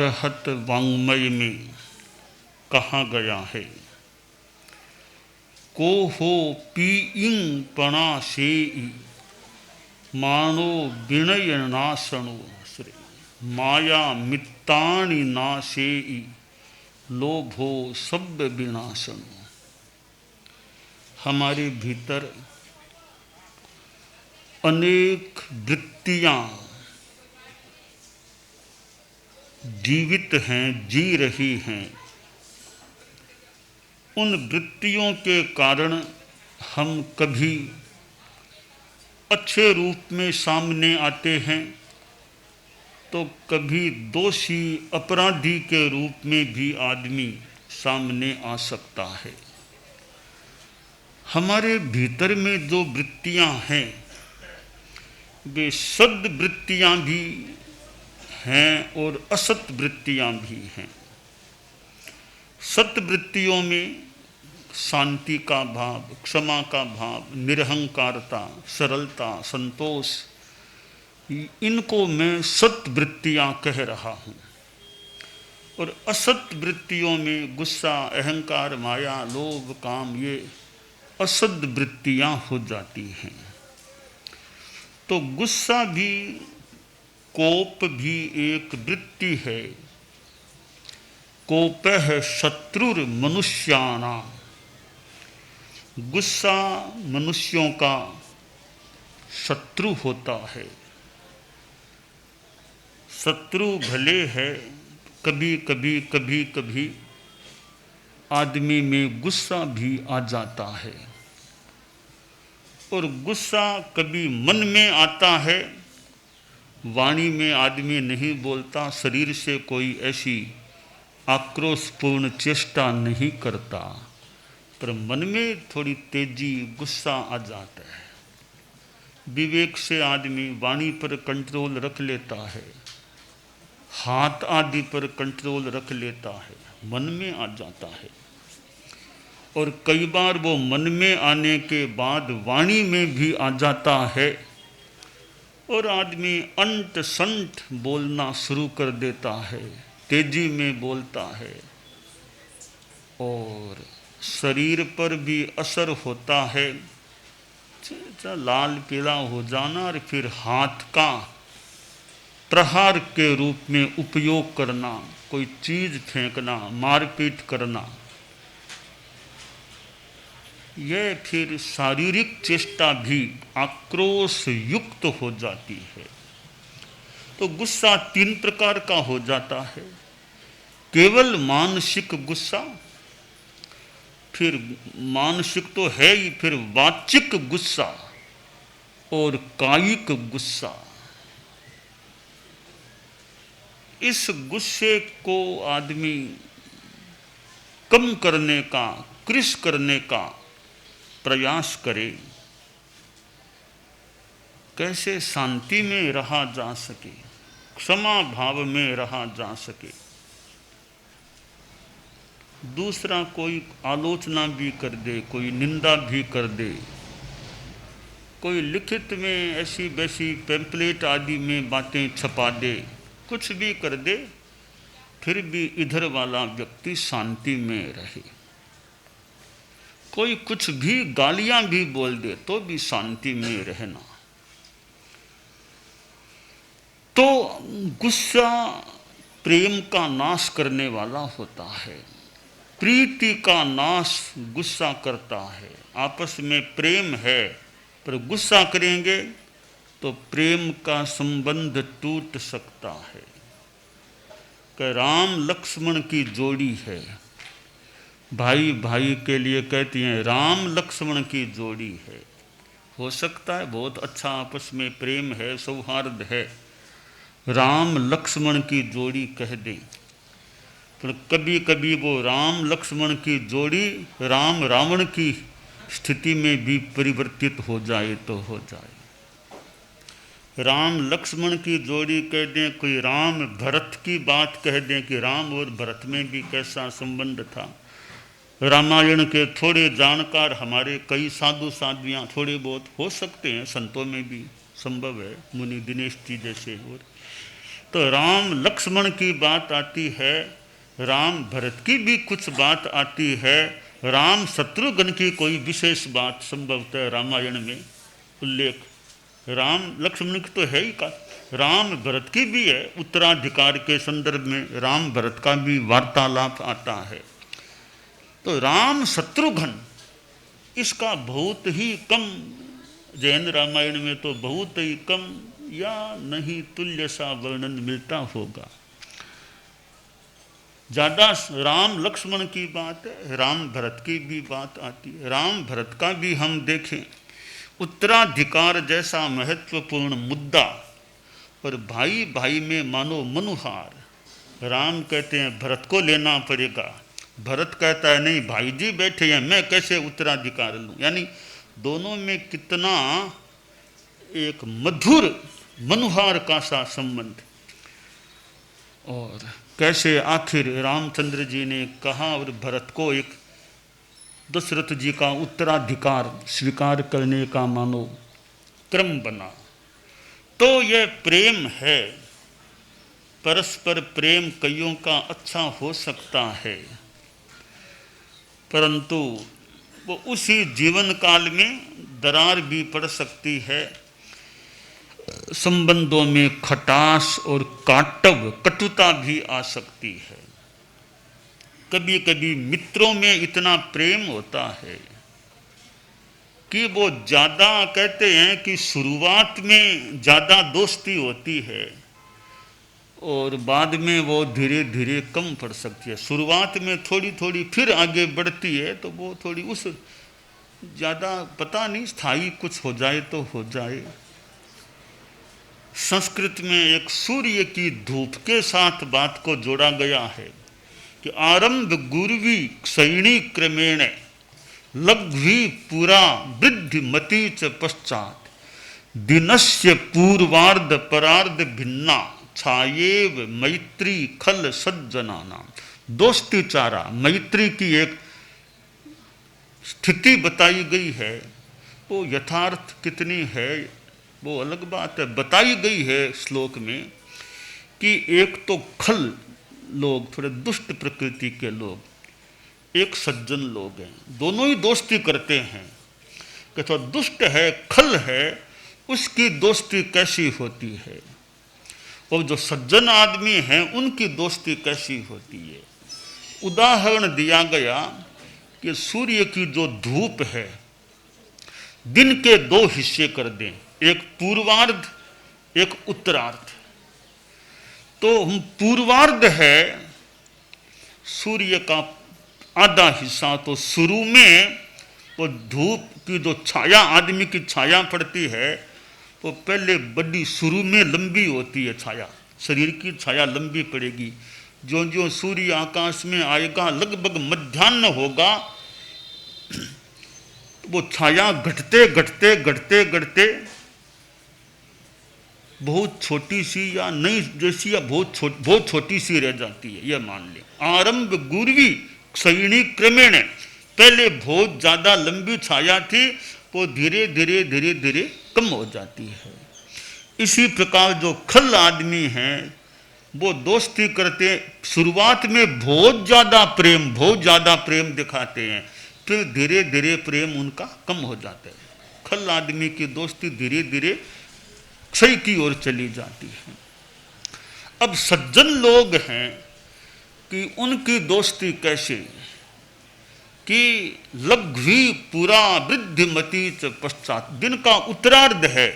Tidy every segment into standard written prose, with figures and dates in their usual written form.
अरहत वाङ्मय में कहा गया है। को हो पीइंग पणा सेई मानो विनय नासणो श्री माया मित्तानि नासेई लोभो सब्य विनाशनो। हमारे भीतर अनेक वृत्तियां जीवित हैं, जी रही हैं। उन वृत्तियों के कारण हम कभी अच्छे रूप में सामने आते हैं तो कभी दोषी अपराधी के रूप में भी आदमी सामने आ सकता है। हमारे भीतर में जो वृत्तियां हैं वे सद वृत्तियां भी हैं और असत वृत्तियां भी हैं। सत वृत्तियों में शांति का भाव, क्षमा का भाव, निरहंकारता, सरलता, संतोष, इनको मैं सत वृत्तियां कह रहा हूँ। और असत वृत्तियों में गुस्सा, अहंकार, माया, लोभ, काम, ये असद वृत्तियां हो जाती हैं। तो गुस्सा भी, कोप भी एक वृत्ति है। कोपः शत्रुर मनुष्याणाम्, गुस्सा मनुष्यों का शत्रु होता है। शत्रु भले है, कभी कभी आदमी में गुस्सा भी आ जाता है। और गुस्सा कभी मन में आता है, वाणी में आदमी नहीं बोलता, शरीर से कोई ऐसी आक्रोशपूर्ण चेष्टा नहीं करता, पर मन में थोड़ी तेजी, गुस्सा आ जाता है। विवेक से आदमी वाणी पर कंट्रोल रख लेता है, हाथ आदि पर कंट्रोल रख लेता है, मन में आ जाता है। और कई बार वो मन में आने के बाद वाणी में भी आ जाता है और आदमी अंट संट बोलना शुरू कर देता है, तेजी में बोलता है और शरीर पर भी असर होता है। लाल पीला हो जाना और फिर हाथ का प्रहार के रूप में उपयोग करना, कोई चीज फेंकना, मारपीट करना, यह फिर शारीरिक चेष्टा भी आक्रोश युक्त हो जाती है। तो गुस्सा तीन प्रकार का हो जाता है। केवल मानसिक गुस्सा, फिर मानसिक तो है ही, फिर वाचिक गुस्सा और कायिक गुस्सा। इस गुस्से को आदमी कम करने का, कृश करने का प्रयास करे। कैसे शांति में रहा जा सके, क्षमा भाव में रहा जा सके। दूसरा कोई आलोचना भी कर दे, कोई निंदा भी कर दे, कोई लिखित में ऐसी वैसी पैम्पलेट आदि में बातें छपा दे, कुछ भी कर दे, फिर भी इधर वाला व्यक्ति शांति में रहे। कोई कुछ भी गालियां भी बोल दे तो भी शांति में रहना। तो गुस्सा प्रेम का नाश करने वाला होता है। प्रीति का नाश गुस्सा करता है। आपस में प्रेम है पर गुस्सा करेंगे तो प्रेम का संबंध टूट सकता है। कि राम लक्ष्मण की जोड़ी है, भाई भाई के लिए कहती हैं राम लक्ष्मण की जोड़ी है। हो सकता है बहुत अच्छा आपस में प्रेम है, सौहार्द है, राम लक्ष्मण की जोड़ी कह दें, पर कभी कभी वो राम लक्ष्मण की जोड़ी राम रावण की स्थिति में भी परिवर्तित हो जाए तो हो जाए। राम लक्ष्मण की जोड़ी कह दें, कोई राम भरत की बात कह दें कि राम और भरत में भी कैसा संबंध था। रामायण के थोड़े जानकार हमारे कई साधु साध्वियाँ थोड़े बहुत हो सकते हैं, संतों में भी संभव है, मुनि दिनेश जी जैसे। और तो राम लक्ष्मण की बात आती है, राम भरत की भी कुछ बात आती है, राम शत्रुघ्न की कोई विशेष बात संभवतः रामायण में उल्लेख, राम लक्ष्मण की तो है ही का, राम भरत की भी है, उत्तराधिकार के संदर्भ में राम भरत का भी वार्तालाप आता है। तो राम शत्रुघ्न इसका बहुत ही कम, जैन रामायण में तो बहुत ही कम या नहीं तुल्य सा वर्णन मिलता होगा। ज़्यादा राम लक्ष्मण की बात है, राम भरत की भी बात आती है। राम भरत का भी हम देखें, उत्तराधिकार जैसा महत्वपूर्ण मुद्दा पर भाई भाई में मानो मनुहार, राम कहते हैं भरत को लेना पड़ेगा, भरत कहता है नहीं भाई जी बैठे हैं मैं कैसे उत्तराधिकार लूँ। यानी दोनों में कितना एक मधुर मनुहार का सा संबंध। और कैसे आखिर रामचंद्र जी ने कहा और भरत को एक दशरथ जी का उत्तराधिकार स्वीकार करने का मानो क्रम बना। तो यह प्रेम है, परस्पर प्रेम कईयों का अच्छा हो सकता है, परंतु वो उसी जीवन काल में दरार भी पड़ सकती है, संबंधों में खटास और काटव कटुता भी आ सकती है। कभी कभी मित्रों में इतना प्रेम होता है कि वो ज़्यादा, कहते हैं कि शुरुआत में ज़्यादा दोस्ती होती है और बाद में वो धीरे धीरे कम पड़ सकती है। शुरुआत में थोड़ी थोड़ी फिर आगे बढ़ती है तो वो थोड़ी उस ज़्यादा पता नहीं स्थायी कुछ हो जाए तो हो जाए। संस्कृत में एक सूर्य की धूप के साथ बात को जोड़ा गया है कि आरंभ गुरुवी क्षयिणी क्रमेण लघ्वी पुरा वृद्धि मति च पश्चात दिनस्य पूर्वार्ध परार्ध भिन्ना छायेव मैत्री खल सज्जना नाम। दोस्ती चारा मैत्री की एक स्थिति बताई गई है, वो यथार्थ कितनी है वो अलग बात है। बताई गई है श्लोक में कि एक तो खल लोग, थोड़े दुष्ट प्रकृति के लोग, एक सज्जन लोग हैं, दोनों ही दोस्ती करते हैं। कि तो दुष्ट है खल है उसकी दोस्ती कैसी होती है और जो सज्जन आदमी हैं उनकी दोस्ती कैसी होती है। उदाहरण दिया गया कि सूर्य की जो धूप है दिन के दो हिस्से कर दें, एक पूर्वार्ध एक उत्तरार्ध। तो हम पूर्वार्ध है सूर्य का आधा हिस्सा, तो शुरू में वो धूप की जो छाया आदमी की छाया पड़ती है वो पहले बड़ी शुरू में लंबी होती है, छाया शरीर की छाया लंबी पड़ेगी। जो जो सूर्य आकाश में आएगा लगभग मध्याह्न होगा वो छाया घटते घटते घटते घटते बहुत छोटी सी या नहीं जैसी या बहुत छोटी सी रह जाती है। यह मान ले आरंभ गुरवी क्षयिणी क्रमेण, पहले बहुत ज़्यादा लंबी छाया थी वो धीरे धीरे धीरे धीरे कम हो जाती है। इसी प्रकार जो खल आदमी हैं वो दोस्ती करते शुरुआत में बहुत ज़्यादा प्रेम दिखाते हैं, फिर धीरे धीरे प्रेम उनका कम हो जाता है। खल आदमी की दोस्ती धीरे धीरे क्षय की ओर चली जाती है। अब सज्जन लोग हैं कि उनकी दोस्ती कैसे, कि लघ्वी पुरा वृद्धिमती च पश्चात, दिन का उत्तरार्ध है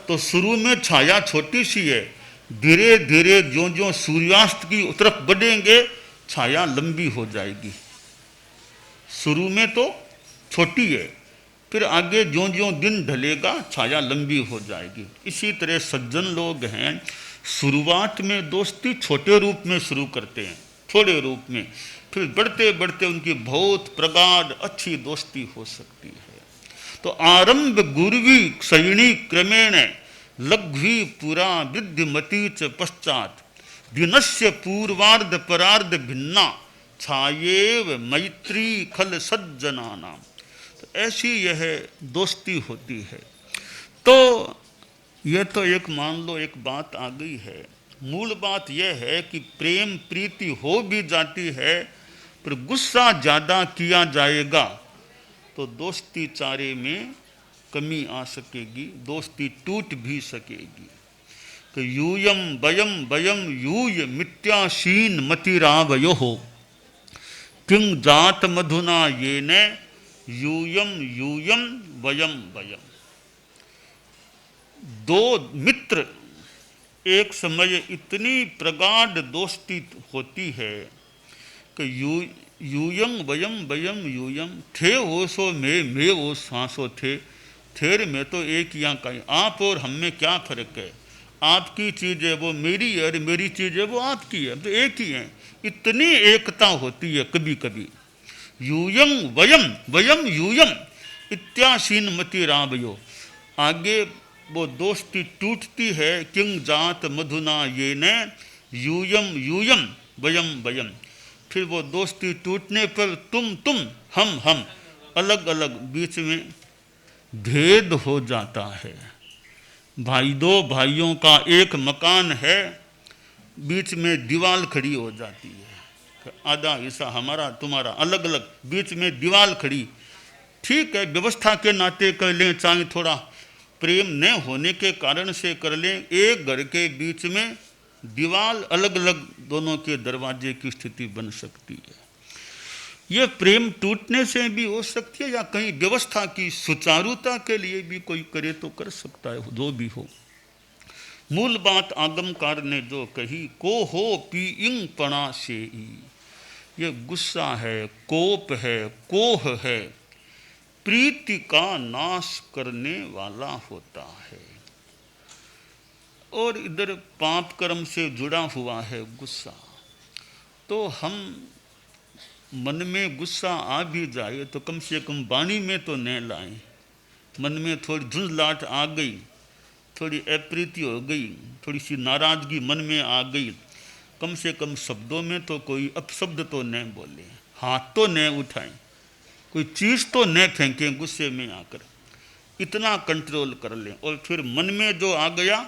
तो शुरू में छाया छोटी सी है, धीरे धीरे ज्यों ज्यों सूर्यास्त की तरफ बढ़ेंगे छाया लंबी हो जाएगी। शुरू में तो छोटी है, फिर आगे ज्यों ज्यों दिन ढलेगा छाया लंबी हो जाएगी। इसी तरह सज्जन लोग हैं शुरुआत में दोस्ती छोटे रूप में शुरू करते हैं, थोड़े रूप में, फिर बढ़ते बढ़ते उनकी बहुत प्रगाढ़ अच्छी दोस्ती हो सकती है। तो आरंभ गुरवी क्षयिणी क्रमेण लघ्वी पुरा वृद्धिमती च पश्चात दिनस्य पूर्वार्ध परार्ध भिन्ना छायेव मैत्री खल सज्जना नाम। तो ऐसी यह दोस्ती होती है। तो यह तो एक मान लो एक बात आ गई है। मूल बात यह है कि प्रेम प्रीति हो भी जाती है, पर गुस्सा ज़्यादा किया जाएगा तो दोस्ती चारे में कमी आ सकेगी, दोस्ती टूट भी सकेगी। कि यूयम वयम वयम यूय मिथ्याशीन मतिरावयो हो किंग जात मधुना ये न यूयम यूयम वयम वयम। दो मित्र एक समय इतनी प्रगाढ़ दोस्ती होती है कि यूयम वयम वयम यूयम, थे वो सो मैं वो सांसो थे, थेर में तो एक यहाँ का, आप और हम में क्या फर्क है, आपकी चीज़ है वो मेरी है और मेरी चीज़ है वो आपकी है, तो एक ही है। इतनी एकता होती है कभी कभी। यूयम वयम वयम यूयम इत्यासीन मति रावयो, आगे वो दोस्ती टूटती है। किंग जात मधुना ये न यूयम यूयम वयम वयम, फिर वो दोस्ती टूटने पर तुम हम अलग अलग, बीच में भेद हो जाता है। भाई दो भाइयों का एक मकान है, बीच में दीवार खड़ी हो जाती है, आधा हिस्सा हमारा तुम्हारा, अलग अलग, बीच में दीवार खड़ी। ठीक है, व्यवस्था के नाते कर लें, चाहे थोड़ा प्रेम न होने के कारण से कर लें, एक घर के बीच में दीवार अलग अलग, दोनों के दरवाजे की स्थिति बन सकती है। ये प्रेम टूटने से भी हो सकती है, या कहीं व्यवस्था की सुचारुता के लिए भी कोई करे तो कर सकता है, जो भी हो। मूल बात आगमकार ने जो कही, को हो पी इंग पणा से ही, ये गुस्सा है, कोप है, कोह है, प्रीति का नाश करने वाला होता है। और इधर पाप कर्म से जुड़ा हुआ है गुस्सा, तो हम मन में गुस्सा आ भी जाए तो कम से कम वाणी में तो न लाएं। मन में थोड़ी झुंझलाहट आ गई, थोड़ी अप्रीति हो गई, थोड़ी सी नाराजगी मन में आ गई, कम से कम शब्दों में तो कोई अपशब्द तो न बोले, हाथ तो न उठाएं, कोई चीज़ तो न फेंकें गुस्से में आकर, इतना कंट्रोल कर लें। और फिर मन में जो आ गया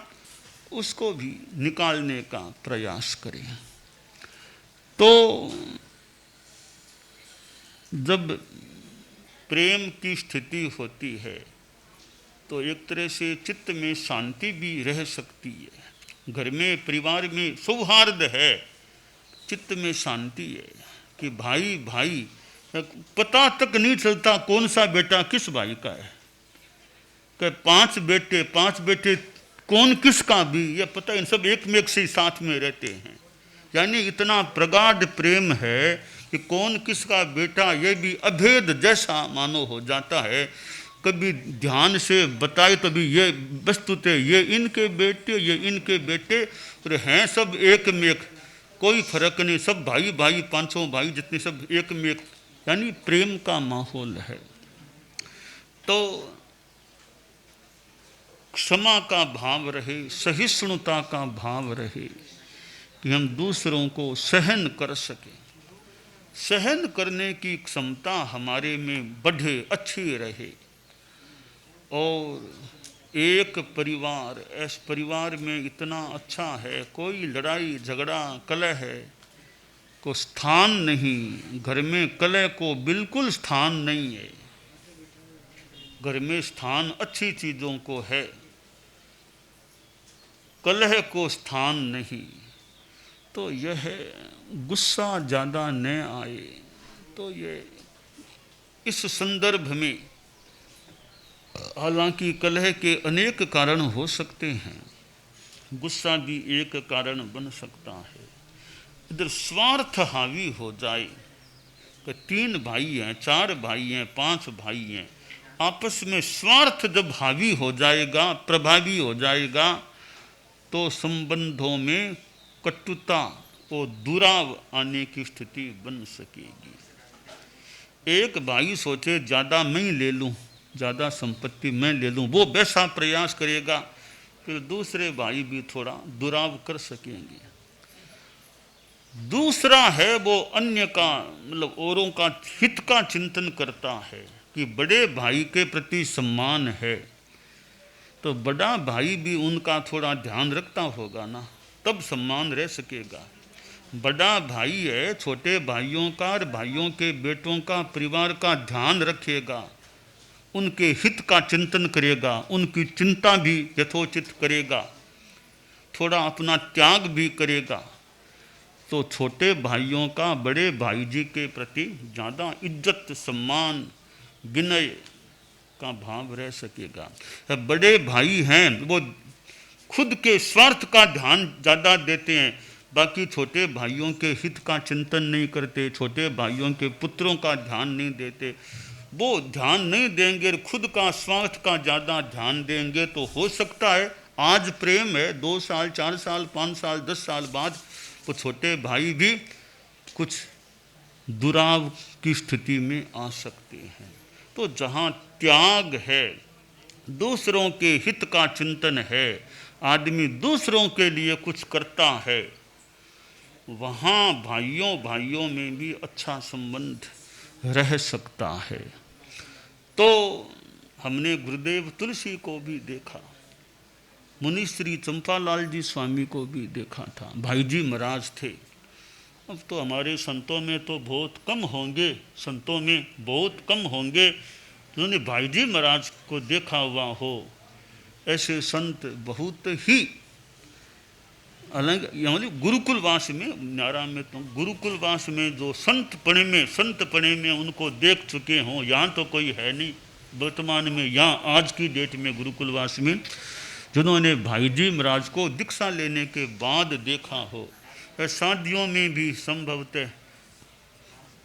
उसको भी निकालने का प्रयास करें। तो जब प्रेम की स्थिति होती है तो एक तरह से चित्त में शांति भी रह सकती है। घर में परिवार में सौहार्द है, चित्त में शांति है कि भाई भाई, पता तक नहीं चलता कौन सा बेटा किस भाई का है, कि पांच बेटे कौन किसका भी ये पता, इन सब एक में एक से साथ में रहते हैं। यानी इतना प्रगाढ़ प्रेम है कि कौन किसका बेटा ये भी अभेद जैसा मानो हो जाता है। कभी ध्यान से बताए तो भी ये वस्तुतः ये इनके बेटे, ये इनके बेटे, और हैं सब एक में एक, कोई फर्क नहीं, सब भाई भाई, पांचों भाई जितने सब एक में एक, यानी प्रेम का माहौल है। तो क्षमा का भाव रहे, सहिष्णुता का भाव रहे, कि हम दूसरों को सहन कर सकें, सहन करने की क्षमता हमारे में बढ़े, अच्छी रहे। और एक परिवार, इस परिवार में इतना अच्छा है, कोई लड़ाई झगड़ा कलह को स्थान नहीं, घर में कलह को बिल्कुल स्थान नहीं है, घर में स्थान अच्छी चीज़ों को है, कलह को स्थान नहीं। तो यह गुस्सा ज़्यादा न आए, तो ये इस संदर्भ में, हालांकि कलह के अनेक कारण हो सकते हैं, गुस्सा भी एक कारण बन सकता है। इधर स्वार्थ हावी हो जाए कि 3 भाई हैं, 4 भाई हैं, 5 भाई हैं, आपस में स्वार्थ जब हावी हो जाएगा, प्रभावी हो जाएगा, तो संबंधों में कटुता और दुराव आने की स्थिति बन सकेगी। एक भाई सोचे ज़्यादा मैं ही ले लूँ, ज़्यादा संपत्ति मैं ले लूँ, वो वैसा प्रयास करेगा, फिर दूसरे भाई भी थोड़ा दुराव कर सकेंगे। दूसरा है वो अन्य का, मतलब औरों का हित का चिंतन करता है कि बड़े भाई के प्रति सम्मान है, तो बड़ा भाई भी उनका थोड़ा ध्यान रखता होगा ना, तब सम्मान रह सकेगा। बड़ा भाई है, छोटे भाइयों का और भाइयों के बेटों का, परिवार का ध्यान रखेगा, उनके हित का चिंतन करेगा, उनकी चिंता भी यथोचित करेगा, थोड़ा अपना त्याग भी करेगा, तो छोटे भाइयों का बड़े भाई जी के प्रति ज़्यादा इज्जत, सम्मान, विनय का भाव रह सकेगा। बड़े भाई हैं वो खुद के स्वार्थ का ध्यान ज़्यादा देते हैं, बाकी छोटे भाइयों के हित का चिंतन नहीं करते, छोटे भाइयों के पुत्रों का ध्यान नहीं देते। वो ध्यान नहीं देंगे, खुद का स्वार्थ का ज़्यादा ध्यान देंगे तो हो सकता है आज प्रेम है, 2 साल 4 साल 5 साल 10 साल बाद वो छोटे भाई भी कुछ दुराव की स्थिति में आ सकते हैं। तो जहाँ त्याग है, दूसरों के हित का चिंतन है, आदमी दूसरों के लिए कुछ करता है, वहाँ भाइयों में भी अच्छा संबंध रह सकता है। तो हमने गुरुदेव तुलसी को भी देखा, मुनि श्री चंपालाल जी स्वामी को भी देखा था, भाई जी महाराज थे। अब तो हमारे संतों में तो बहुत कम होंगे, संतों में बहुत कम होंगे जिन्होंने भाई जी महाराज को देखा हुआ हो। ऐसे संत बहुत ही अलग, यानी गुरुकुलवास में, नारा में तो गुरुकुलवास में जो संत पने में उनको देख चुके हों, यहाँ तो कोई है नहीं वर्तमान में, यहाँ आज की डेट में गुरुकुलवास में जिन्होंने भाई जी महाराज को दीक्षा लेने के बाद देखा हो। शादियों में भी संभवतः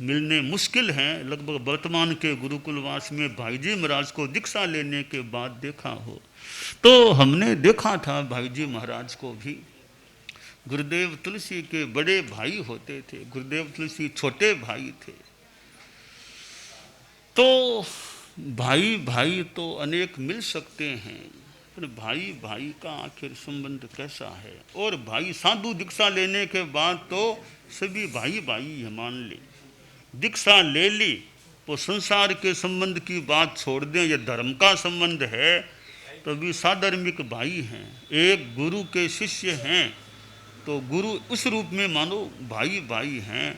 मिलने मुश्किल हैं, लगभग वर्तमान के गुरुकुलवास में भाई जी महाराज को दीक्षा लेने के बाद देखा हो। तो हमने देखा था भाई जी महाराज को भी। गुरुदेव तुलसी के बड़े भाई होते थे, गुरुदेव तुलसी छोटे भाई थे। तो भाई तो अनेक मिल सकते हैं, पर भाई का आखिर संबंध कैसा है। और भाई साधु दीक्षा लेने के बाद तो सभी भाई है, मान ले दीक्षा ले ली तो संसार के संबंध की बात छोड़ दें, ये धर्म का संबंध है तो भी साधर्मिक भाई हैं, एक गुरु के शिष्य हैं, तो गुरु उस रूप में मानो भाई हैं।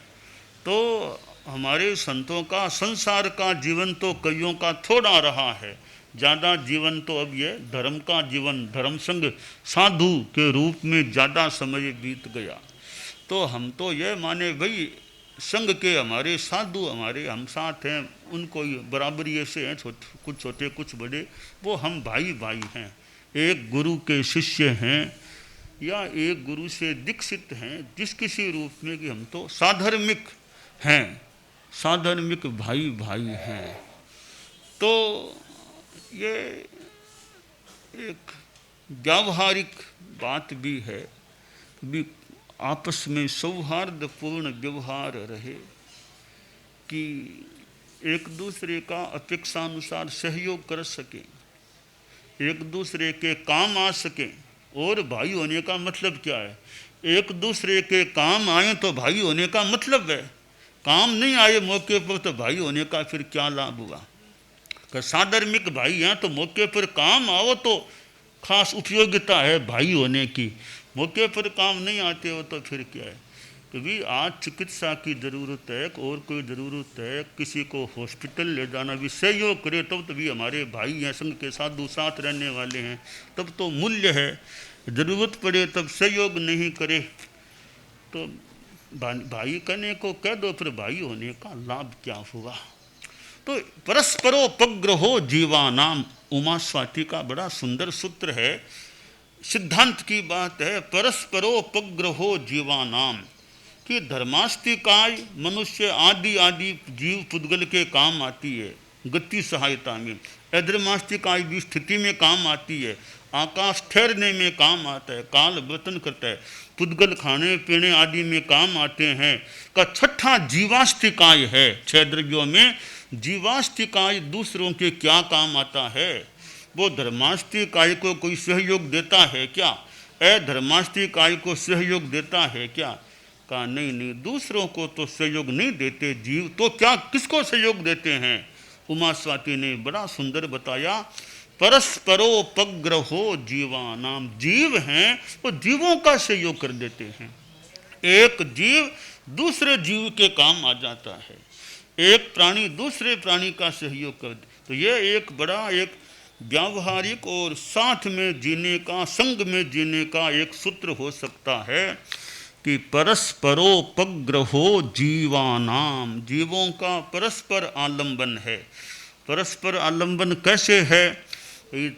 तो हमारे संतों का संसार का जीवन तो कईयों का थोड़ा रहा है, ज़्यादा जीवन तो अब ये धर्म का जीवन, धर्म संग साधु के रूप में ज़्यादा समय बीत गया। तो हम तो ये माने भाई संघ के हमारे साधु हमारे हम साथ हैं, उनको बराबरी ऐसे हैं, कुछ छोटे कुछ बड़े, वो हम भाई हैं, एक गुरु के शिष्य हैं या एक गुरु से दीक्षित हैं, जिस किसी रूप में कि हम तो साधर्मिक हैं, साधर्मिक भाई हैं। तो ये एक व्यावहारिक बात भी है, भी आपस में सौहार्दपूर्ण व्यवहार रहे, कि एक दूसरे का अपेक्षानुसार सहयोग कर सकें, एक दूसरे के काम आ सकें। और भाई होने का मतलब क्या है? एक दूसरे के काम आए तो भाई होने का मतलब है, काम नहीं आए मौके पर तो भाई होने का फिर क्या लाभ हुआ। कि साधर्मिक भाई हैं तो मौके पर काम आओ तो खास उपयोगिता है भाई होने की, मौके पर काम नहीं आते हो तो फिर क्या है। कभी आज चिकित्सा की ज़रूरत है और कोई ज़रूरत है, किसी को हॉस्पिटल ले जाना भी सहयोग करे तब तो भी हमारे भाई हैं, संघ के साधु साथ रहने वाले हैं, तब तो मूल्य है। ज़रूरत पड़े तब सहयोग नहीं करे तो भाई कहने को कह दो, फिर भाई होने का लाभ क्या हुआ। तो परस्परोपग्रहो जीवानाम, उमा स्वाति का बड़ा सुंदर सूत्र है, सिद्धांत की बात है। परस्परोपग्रहो जीवानाम, कि धर्मास्तिकाय मनुष्य आदि जीव पुद्गल के काम आती है गति सहायता में, अधर्मास्तिकाय भी स्थिति में काम आती है, आकाश ठहरने में काम आता है, काल वर्तन करता है, पुद्गल खाने पीने आदि में काम आते हैं। का छठा जीवास्तिकाय है, 6 द्रव्यों में जीवास्तिकाय दूसरों के क्या काम आता है। वो धर्मास्तिकाय को कोई सहयोग देता है क्या? अधर्मास्तिकाय को सहयोग देता है क्या? कहा नहीं, दूसरों को तो सहयोग नहीं देते जीव, तो क्या किसको सहयोग देते हैं? उमा स्वाति ने बड़ा सुंदर बताया परस्परोपग्रहो जीवानाम, जीव हैं वो जीवों का सहयोग कर देते हैं। एक जीव दूसरे जीव के काम आ जाता है, एक प्राणी दूसरे प्राणी का सहयोग कर दे। तो ये एक बड़ा एक व्यावहारिक और साथ में जीने का, संग में जीने का एक सूत्र हो सकता है कि परस्परोपग्रहो जीवानाम, जीवों का परस्पर आलंबन है। परस्पर आलंबन कैसे है?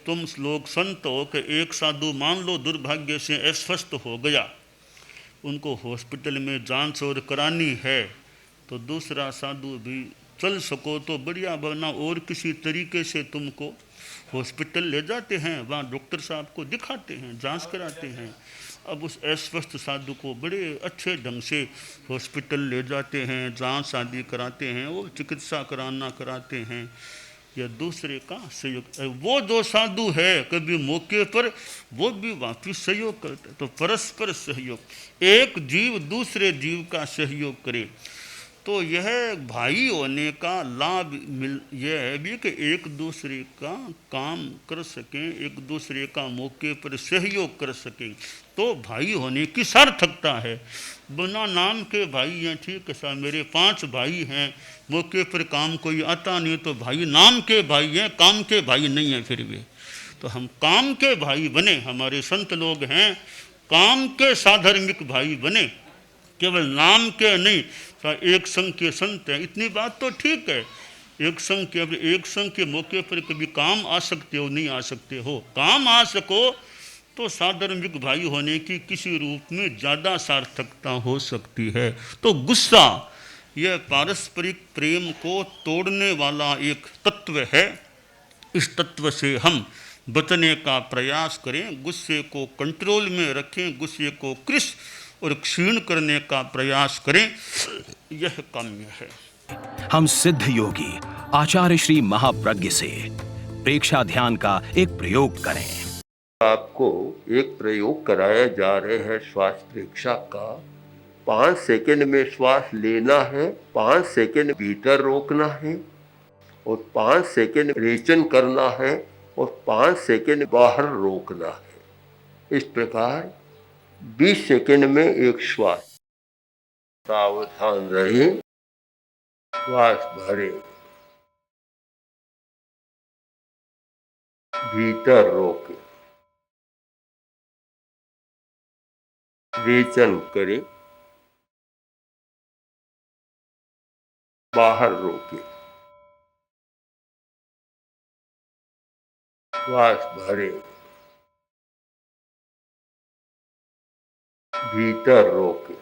तुम लोग संत हो कि एक साधु मान लो दुर्भाग्य से अस्वस्थ हो गया, उनको हॉस्पिटल में जांच और करानी है, तो दूसरा साधु भी चल सको तो बढ़िया, वरना और किसी तरीके से तुमको हॉस्पिटल ले जाते हैं, वहाँ डॉक्टर साहब को दिखाते हैं, जांच कराते हैं। अब उस अस्वस्थ साधु को बड़े अच्छे ढंग से हॉस्पिटल ले जाते हैं, जांच आदि कराते हैं, वो चिकित्सा कराते हैं, या दूसरे का सहयोग। वो जो साधु है कभी मौके पर वो भी वापिस सहयोग करते, तो परस्पर सहयोग, एक जीव दूसरे जीव का सहयोग करे, तो यह भाई होने का लाभ यह है भी कि एक दूसरे का काम कर सकें, एक दूसरे का मौके पर सहयोग कर सकें, तो भाई होने की सार्थकता है। बिना नाम के भाई हैं, ठीक है साहब, मेरे 5 भाई हैं, मौके पर काम कोई आता नहीं तो भाई नाम के भाई हैं, काम के भाई नहीं हैं फिर भी। तो हम काम के भाई बने, हमारे संत लोग हैं काम के साधर्मिक भाई बने, केवल नाम के नहीं। एक संघ के संत हैं, इतनी बात तो ठीक है, एक संघ के मौके पर कभी काम आ सकते हो, नहीं आ सकते हो, काम आ सको तो साधर्मिक भाई होने की किसी रूप में ज़्यादा सार्थकता हो सकती है। तो गुस्सा यह पारस्परिक प्रेम को तोड़ने वाला एक तत्व है। इस तत्व से हम बचने का प्रयास करें, गुस्से को कंट्रोल में रखें, गुस्से को कृश और क्षीण करने का प्रयास करें, यह काम्य है। हम सिद्ध योगी आचार्य श्री महाप्रज्ञ से प्रेक्षा ध्यान का एक प्रयोग करें। आपको एक प्रयोग कराया जा रहे हैं श्वास प्रेक्षा का। 5 सेकंड में श्वास लेना है, 5 सेकंड भीतर रोकना है और 5 सेकंड रेचन करना है और 5 सेकंड बाहर रोकना है। इस प्रकार 20 सेकंड में एक श्वास। सावधान रहे, श्वास भरे, भीतर रोके, रेचन करे, बाहर रोके, श्वास भरे, भीतर रोके,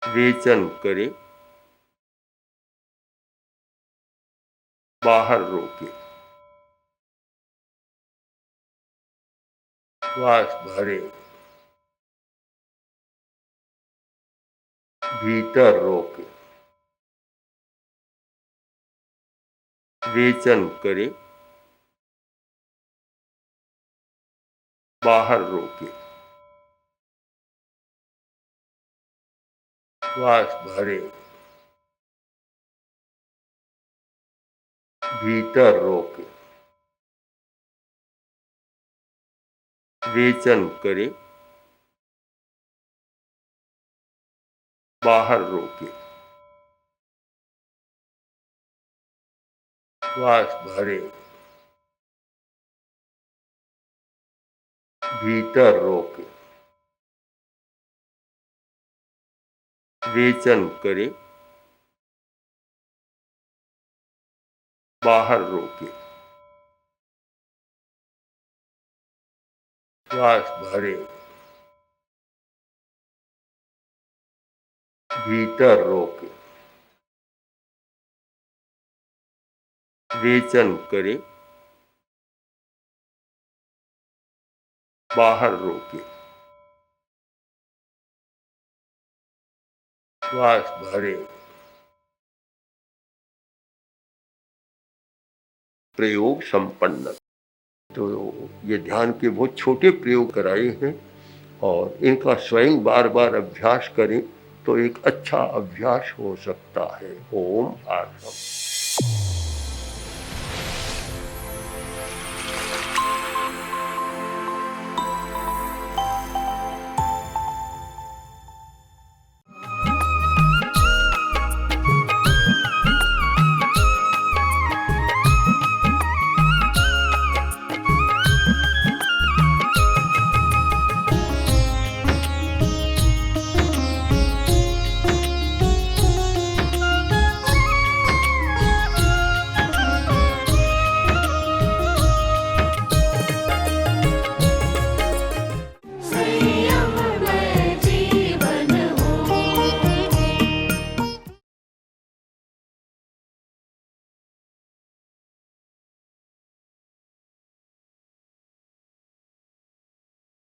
रेचन करे, बाहर रोके, श्वास भरे, भीतर रोके, रेचन करे, बाहर रोके, श्वास भरे, भीतर रोके, रेचन करे, बाहर रोके, श्वास भरे, भीतर रोके, रेचन करे, बाहर रोके, श्वास भरे, भीतर रोके, रेचन करे, बाहर रोके, श्वास भरे। प्रयोग संपन्न। तो ये ध्यान के बहुत छोटे प्रयोग कराए हैं और इनका स्वयं बार बार अभ्यास करें तो एक अच्छा अभ्यास हो सकता है। ओम आत्मा।